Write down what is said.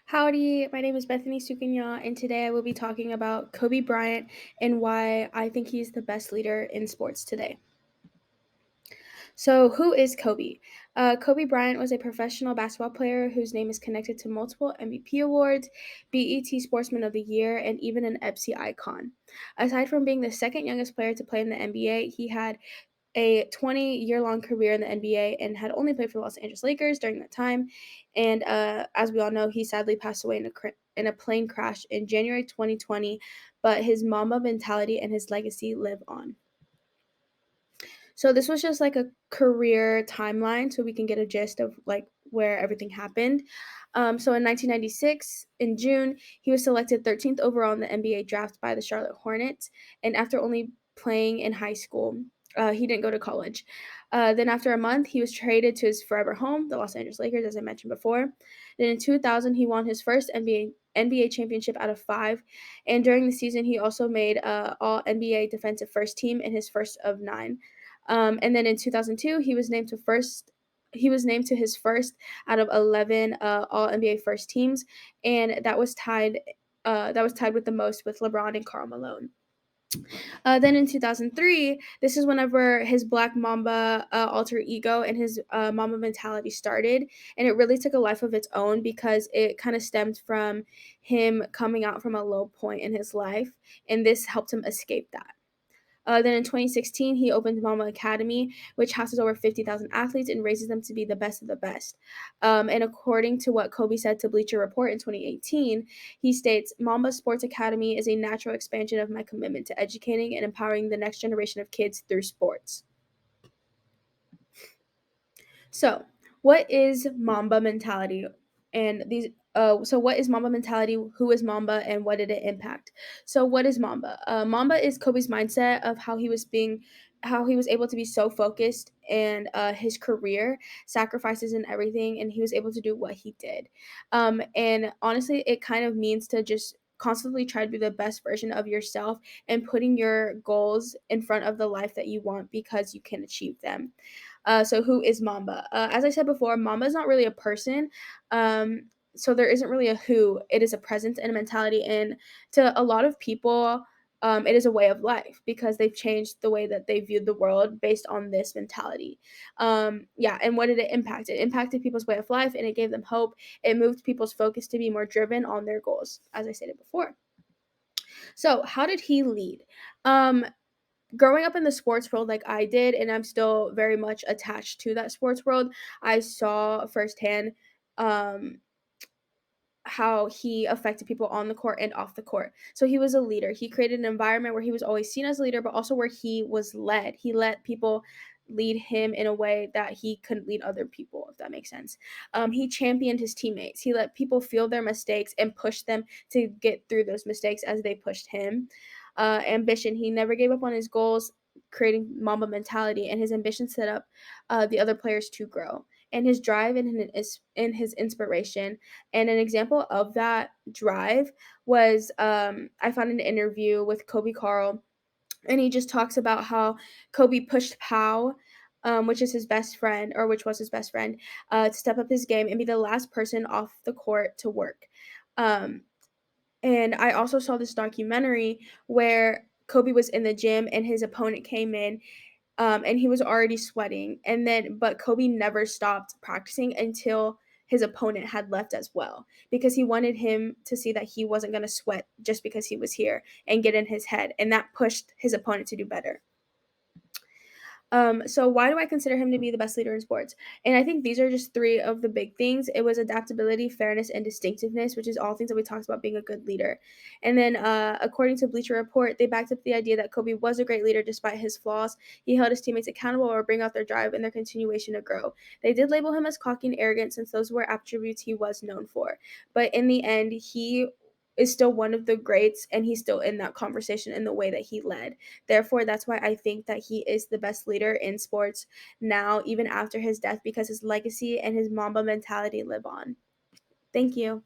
Howdy, my name is Bethany Sukanya, and today I will be talking about Kobe Bryant and why I think he's the best leader in sports today. So, who is Kobe? Kobe Bryant was a professional basketball player whose name is connected to multiple MVP awards, BET Sportsman of the Year, and even an Epsi icon. Aside from being the second youngest player to play in the NBA, he had a 20-year-long career in the NBA and had only played for the Los Angeles Lakers during that time. And as we all know, he sadly passed away in a plane crash in January 2020, but his Mamba mentality and his legacy live on. So this was just like a career timeline so we can get a gist of like where everything happened. So in 1996, in June, he was selected 13th overall in the NBA draft by the Charlotte Hornets. And after only playing in high school, he didn't go to college. Then after a month, he was traded to his forever home, the Los Angeles Lakers, as I mentioned before. Then in 2000, he won his first NBA championship out of five. And during the season, he also made All NBA defensive first team in his first of nine. And then in 2002, He was named to his first out of 11 All NBA first teams, and that was tied. That was tied with the most with LeBron and Karl Malone. Then in 2003, this is whenever his Black Mamba alter ego and his Mamba mentality started. And it really took a life of its own because it kind of stemmed from him coming out from a low point in his life. And this helped him escape that. Then in 2016, he opened Mama Academy, which houses over 50,000 athletes and raises them to be the best of the best. And according to what Kobe said to Bleacher Report in 2018, he states, Mamba Sports Academy is a natural expansion of my commitment to educating and empowering the next generation of kids through sports. So, what is Mamba mentality? So what is Mamba mentality? Who is Mamba, and what did it impact? So, what is Mamba? Mamba is Kobe's mindset of how he was able to be so focused and his career, sacrifices and everything, and he was able to do what he did. And honestly, it kind of means to just constantly try to be the best version of yourself and putting your goals in front of the life that you want because you can achieve them. So who is Mamba? As I said before, Mamba is not really a person. So there isn't really a who. It is a presence and a mentality. And to a lot of people, it is a way of life because they've changed the way that they viewed the world based on this mentality. Yeah, and what did it impact? It impacted people's way of life and it gave them hope. It moved people's focus to be more driven on their goals, as I stated before. So, how did he lead? Um, Growing up in the sports world like I did, and I'm still very much attached to that sports world, I saw firsthand um, how he affected people on the court and off the court. So he was a leader. He created an environment where he was always seen as a leader, but also where he was led. He let people lead him in a way that he couldn't lead other people, if that makes sense. He championed his teammates. He let people feel their mistakes and push them to get through those mistakes as they pushed him. Ambition. He never gave up on his goals, creating Mamba mentality, and his ambition set up the other players to grow. And his drive and his inspiration. And an example of that drive was I found an interview with Kobe Carl, and he just talks about how Kobe pushed Pow, which is his best friend, or which was his best friend, to step up his game and be the last person off the court to work. Um, and I also saw this documentary where Kobe was in the gym and his opponent came in, and he was already sweating. But Kobe never stopped practicing until his opponent had left as well, because he wanted him to see that he wasn't going to sweat just because he was here and get in his head. And that pushed his opponent to do better. So why do I consider him to be the best leader in sports? And I think these are just three of the big things. It was adaptability, fairness, and distinctiveness, which is all things that we talked about being a good leader. And then, according to Bleacher Report, they backed up the idea that Kobe was a great leader despite his flaws. He held his teammates accountable or bring out their drive and their continuation to grow. They did label him as cocky and arrogant since those were attributes he was known for. But in the end, he is still one of the greats, and he's still in that conversation in the way that he led. Therefore, that's why I think that he is the best leader in sports now, even after his death, because his legacy and his Mamba mentality live on. Thank you.